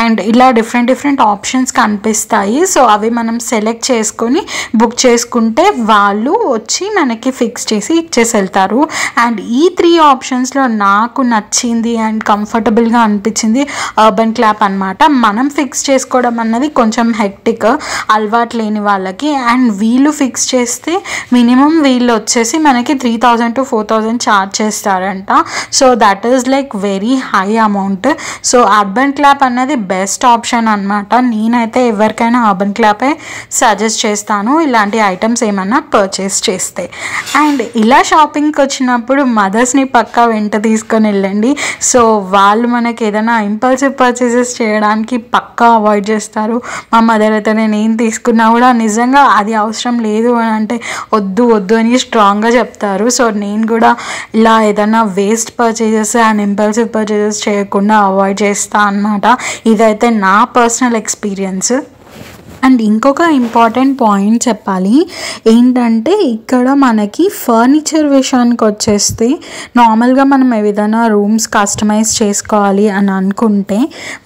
అండ్ ఇలా డిఫరెంట్ ఆప్షన్స్ కనిపిస్తాయి. సో అవి మనం సెలెక్ట్ చేసుకొని బుక్ చేసుకుంటే వాళ్ళు వచ్చి మనకి ఫిక్స్ చేసి ఇచ్చేసి వెళ్తారు. అండ్ ఈ 3 ఆప్షన్స్లో నాకు నచ్చింది అండ్ కంఫర్టబుల్గా అనిపించింది అర్బన్ క్లాప్ అనమాట. మనం ఫిక్స్ చేసుకోవడం అన్నది కొంచెం హెక్టిక్ అలవాటు లేని వాళ్ళకి. అండ్ వీళ్ళు ఫిక్స్ చేస్తే మినిమం వీళ్ళు వచ్చేసి మనకి 3000 to 4000 ఛార్జ్ చేస్తారంట. So that is like very high amount. So urban clap అన్నది బెస్ట్ ఆప్షన్ అనమాట. నేనైతే ఎవరికైనా అర్బన్ క్లాపే సజెస్ట్ చేస్తాను ఇలాంటి ఐటమ్స్ ఏమన్నా పర్చేస్ చేస్తే. అండ్ ఇలా షాపింగ్కి వచ్చినప్పుడు మదర్స్ని పక్కా వెంట తీసుకొని వెళ్ళండి. సో వాళ్ళు మనకి ఏదైనా ఇంపల్సివ్ పర్చేసెస్ చేయడానికి పక్కా అవాయిడ్ చేస్తారు. మా మదర్ అయితే నేను ఏం తీసుకున్నా కూడా నిజంగా అది అవసరం లేదు అని అంటే వద్దు అని స్ట్రాంగ్గా చెప్తారు. సో నేను కూడా ఇలా ఏదైనా waste purchases and impulsive purchases చేయకుండా అవాయిడ్ చేస్తాను అన్నమాట. ఇదైతే నా పర్సనల్ ఎక్స్పీరియన్స్. అండ్ ఇంకొక ఇంపార్టెంట్ పాయింట్ చెప్పాలి ఏంటంటే ఇక్కడ మనకి ఫర్నిచర్ విషయానికి వచ్చేస్తే నార్మల్గా మనం ఏదైనా రూమ్స్ కస్టమైజ్ చేసుకోవాలి అని అనుకుంటే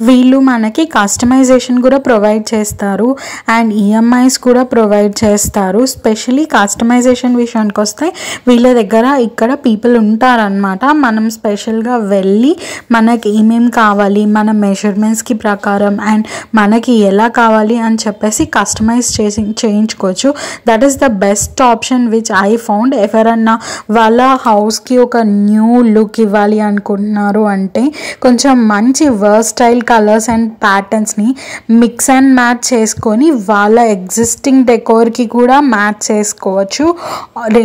వీళ్ళు మనకి కస్టమైజేషన్ కూడా ప్రొవైడ్ చేస్తారు అండ్ EMIs కూడా ప్రొవైడ్ చేస్తారు. స్పెషలీ కస్టమైజేషన్ విషయానికి వస్తే వీళ్ళ దగ్గర ఇక్కడ పీపుల్ ఉంటారనమాట. మనం స్పెషల్గా వెళ్ళి మనకి ఏమేమి కావాలి మన మెజర్మెంట్స్కి ప్రకారం అండ్ మనకి ఎలా కావాలి అని చెప్పేసి కస్టమైజ్ చేయించుకోవచ్చు. That is the best option which I found. ఎవరన్నా వాళ్ళ హౌస్కి ఒక న్యూ లుక్ ఇవ్వాలి అనుకుంటున్నారు అంటే కొంచెం మంచి వర్స్టైల్ కలర్స్ అండ్ ప్యాటర్న్స్ని మిక్స్ అండ్ మ్యాచ్ చేసుకొని వాళ్ళ ఎగ్జిస్టింగ్ డెకోర్కి కూడా మ్యాచ్ చేసుకోవచ్చు.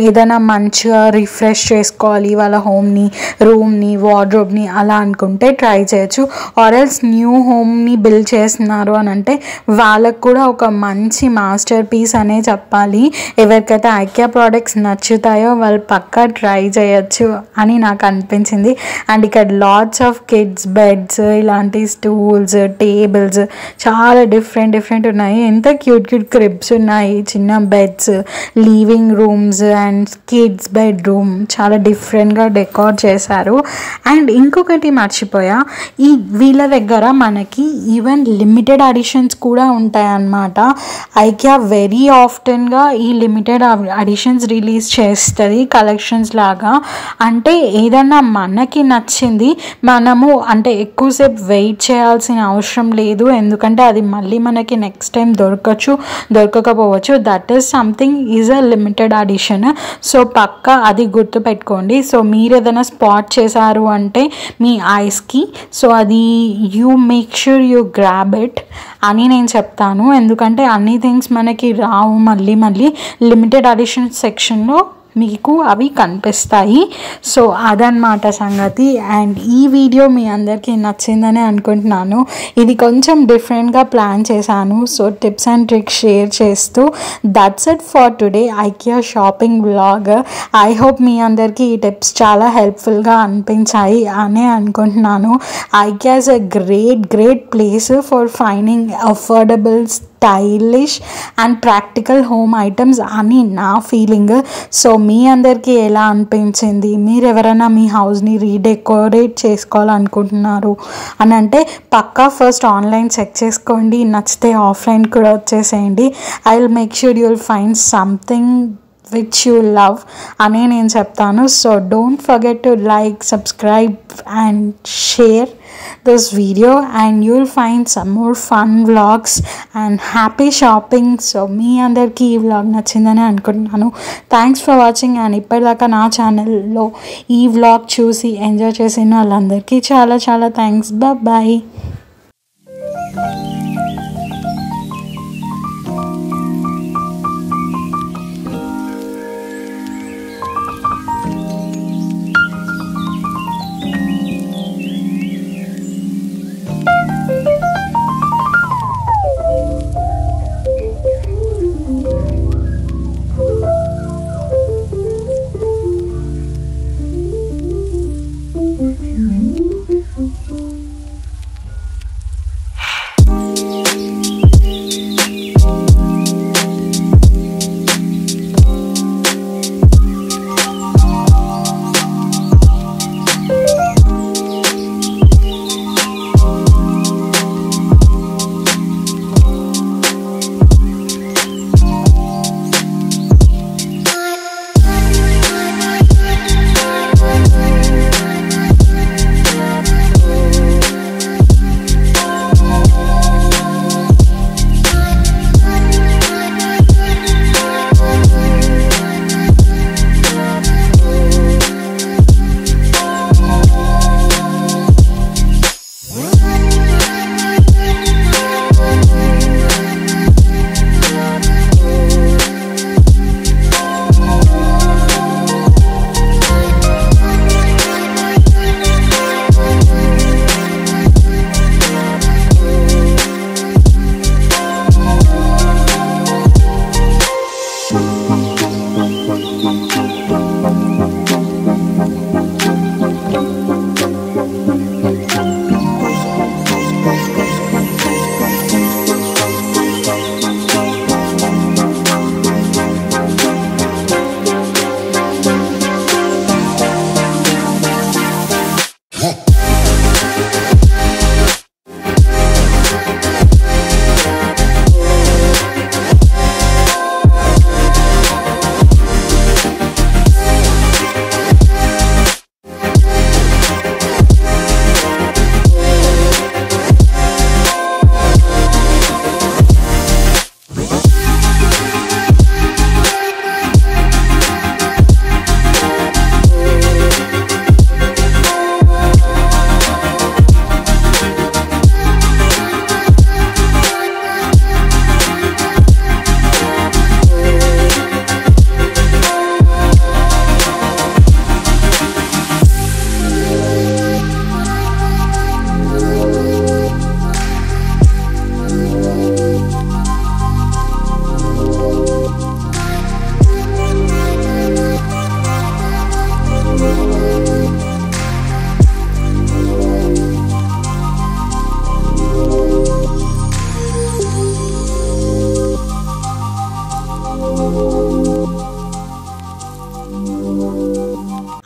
ఏదైనా మంచిగా రిఫ్రెష్ చేసుకోవాలి వాళ్ళ హోమ్ని, రూమ్ని, వార్డ్రోబ్ని అలా అనుకుంటే ట్రై చేయొచ్చు. ఆర్ఎల్స్ న్యూ హోమ్ని బిల్డ్ చేస్తున్నారు అని అంటే వాళ్ళకు కూడా ఒక మంచి మాస్టర్ పీస్ అనే చెప్పాలి. ఎవరికైతే ఐకియా ప్రోడక్ట్స్ నచ్చుతాయో వాళ్ళు పక్కా ట్రై చేయొచ్చు అని నాకు అనిపించింది. అండ్ ఇక్కడ లాట్స్ ఆఫ్ కిడ్స్ బెడ్స్, ఇలాంటి స్టూల్స్, టేబుల్స్ చాలా డిఫరెంట్ ఉన్నాయి. ఎంత క్యూట్ క్రిబ్స్ ఉన్నాయి, చిన్న beds, living rooms and kids bedroom చాలా డిఫరెంట్గా డెకోర్ చేశారు. అండ్ ఇంకొకటి మర్చిపోయా, ఈ వీళ్ళ దగ్గర మనకి ఈవెన్ లిమిటెడ్ ఎడిషన్స్ కూడా ఉంటాయన్నమాట. ఐకియా వెరీ ఆఫ్టెన్గా ఈ లిమిటెడ్ ఎడిషన్స్ రిలీజ్ చేస్తుంది కలెక్షన్స్ లాగా. అంటే ఏదన్నా మనకి నచ్చింది మనము అంటే ఎక్కువసేపు వెయిట్ చేయాల్సిన అవసరం లేదు, ఎందుకంటే అది మళ్ళీ మనకి నెక్స్ట్ టైం దొరకకపోవచ్చు. That is something is a limited edition. So పక్కా అది గుర్తుపెట్టుకోండి. సో మీరు ఏదైనా స్పాట్ చేశారు అంటే మీ ఐస్కి, సో అది you make sure you grab it అని నేను చెప్తాను. ఎందుకంటే అన్ని థింగ్స్ మనకి రావు, మళ్ళీ లిమిటెడ్ ఎడిషన్ సెక్షన్లో మీకు అవి కనిపిస్తాయి. సో అదనమాట సంగతి. అండ్ ఈ వీడియో మీ అందరికీ నచ్చిందని అనుకుంటున్నాను. ఇది కొంచెం డిఫరెంట్గా ప్లాన్ చేశాను. So tips and tricks share చేస్తూ that's it for today IKEA shopping vlog. I hope మీ అందరికీ ఈ టిప్స్ చాలా హెల్ప్ఫుల్గా అనిపించాయి అనే అనుకుంటున్నాను. IKEA is a great place for finding affordable, stylish and practical home items అని నా ఫీలింగ్. సో మీ అందరికీ ఎలా అనిపించింది? మీరు ఎవరైనా మీ హౌస్ని రీడెకోరేట్ చేసుకోవాలనుకుంటున్నారు అని అంటే పక్కా ఫస్ట్ ఆన్లైన్ చెక్ చేసుకోండి. నచ్చితే ఆఫ్లైన్ కూడా వచ్చేసేయండి. I will make sure you will find something which you love అనే నేను చెప్తాను. So don't forget to like, subscribe and share this video and you'll find some more fun vlogs and happy shopping. So మీ అందరికీ ఈ vlog నచ్చిందని అనుకుంటున్నాను. Thanks for watching. And ఇప్పటిదాకా నా ఛానల్లో ఈ వ్లాగ్ చూసి ఎంజాయ్ చేసిన వాళ్ళందరికీ చాలా థ్యాంక్స్. బాయ్.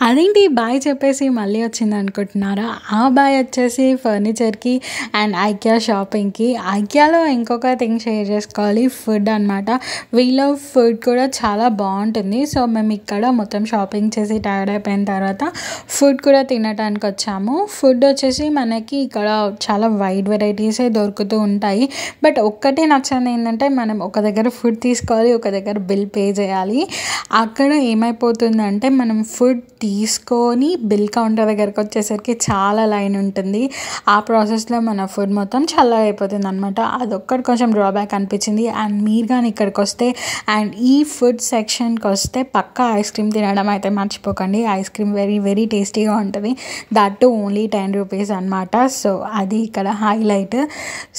అదేంటి బాయ్ చెప్పేసి మళ్ళీ వచ్చింది అనుకుంటున్నారా? ఆ బాయ్ వచ్చేసి ఫర్నిచర్కి అండ్ ఐకియా షాపింగ్కి. ఐకియాలో ఇంకొక థింగ్ షేర్ చేసుకోవాలి, ఫుడ్ అనమాట. వీళ్ళ ఫుడ్ కూడా చాలా బాగుంటుంది. సో మేము ఇక్కడ మొత్తం షాపింగ్ చేసి టైర్డ్ అయిపోయిన తర్వాత ఫుడ్ కూడా తినడానికి వచ్చాము. ఫుడ్ వచ్చేసి మనకి ఇక్కడ చాలా వైడ్ వెరైటీసే దొరుకుతూ ఉంటాయి. బట్ ఒక్కటే నచ్చింది ఏంటంటే మనం ఒక దగ్గర ఫుడ్ తీసుకోవాలి, ఒక దగ్గర బిల్ పే చేయాలి. అక్కడ ఏమైపోతుందంటే మనం ఫుడ్ తీసుకొని బిల్ కౌంటర్ దగ్గరికి వచ్చేసరికి చాలా లైన్ ఉంటుంది. ఆ ప్రాసెస్లో మన ఫుడ్ మొత్తం చల్లగా అయిపోతుంది అనమాట. అదొక్కటి కొంచెం డ్రాబ్యాక్ అనిపించింది. అండ్ మీరు కానీ ఇక్కడికి వస్తే అండ్ ఈ ఫుడ్ సెక్షన్కి వస్తే పక్కా ఐస్ క్రీమ్ తినడం అయితే మర్చిపోకండి. ఐస్ క్రీమ్ వెరీ వెరీ టేస్టీగా ఉంటుంది. దట్ టు ఓన్లీ 10 రూపీస్ అనమాట. సో అది ఇక్కడ హైలైట్.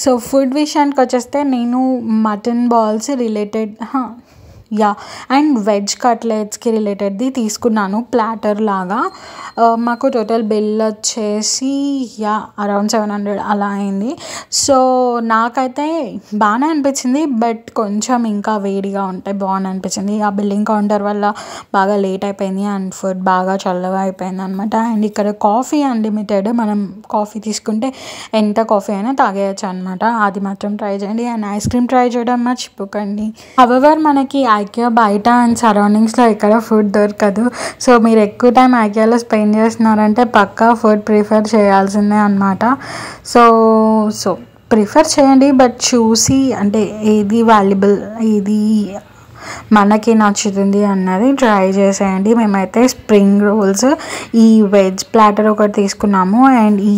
సో ఫుడ్ విషయానికి వచ్చేస్తే నేను mutton balls related and veg కట్లెట్స్కి రిలేటెడ్ది తీసుకున్నాను ప్లాటర్ లాగా. మాకు టోటల్ బిల్ వచ్చేసి అరౌండ్ 700 అలా అయింది. సో నాకైతే బాగానే అనిపించింది, బట్ కొంచెం ఇంకా వేడిగా ఉంటాయి బాగుంది అనిపించింది. ఆ బిల్లింగ్ కౌంటర్ వల్ల బాగా లేట్ అయిపోయింది అండ్ ఫుడ్ బాగా చల్లగా అయిపోయింది అనమాట. అండ్ ఇక్కడ కాఫీ అన్లిమిటెడ్, మనం కాఫీ తీసుకుంటే ఎంత కాఫీ అయినా తాగేయచ్చు అనమాట. అది మాత్రం ట్రై చేయండి. అండ్ ఐస్ క్రీమ్ ట్రై చేయడం మర్చిపోకండి. హవెవర్ మనకి ఐకియా బయట అండ్ సరౌండింగ్స్లో ఎక్కడ ఫుడ్ దొరకదు. సో మీరు ఎక్కువ టైం ఐకియాలో స్పెండ్ చేస్తున్నారంటే పక్కా ఫుడ్ ప్రిఫర్ చేయాల్సిందే అనమాట. సో ప్రిఫర్ చేయండి, బట్ చూసి అంటే ఏది వాల్యుబుల్, ఏది మనకి నచ్చుతుంది అన్నది ట్రై చేసేయండి. మేమైతే స్ప్రింగ్ రోల్స్, ఈ వెజ్ ప్లాటర్ ఒకటి తీసుకున్నాము. అండ్ ఈ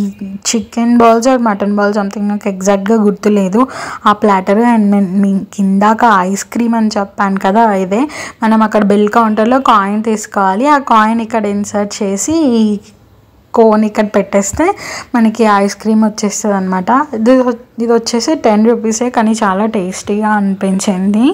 chicken balls or mutton balls something నాకు ఎగ్జాక్ట్గా గుర్తులేదు ఆ ప్లాటర్. అండ్ మీ కిందాక ఐస్ క్రీమ్ అని చెప్పాను కదా, ఇదే మనం అక్కడ బిల్ కౌంటర్లో కాయిన్ తీసుకోవాలి. ఆ కాయిన్ ఇక్కడ ఇన్సర్ట్ చేసి ఈ కోన్ ఇక్కడ పెట్టేస్తే మనకి ఐస్ క్రీమ్ వచ్చేస్తుంది అనమాట. ఇది వచ్చేసి 10 రూపీసే, కానీ చాలా టేస్టీగా అనిపించింది.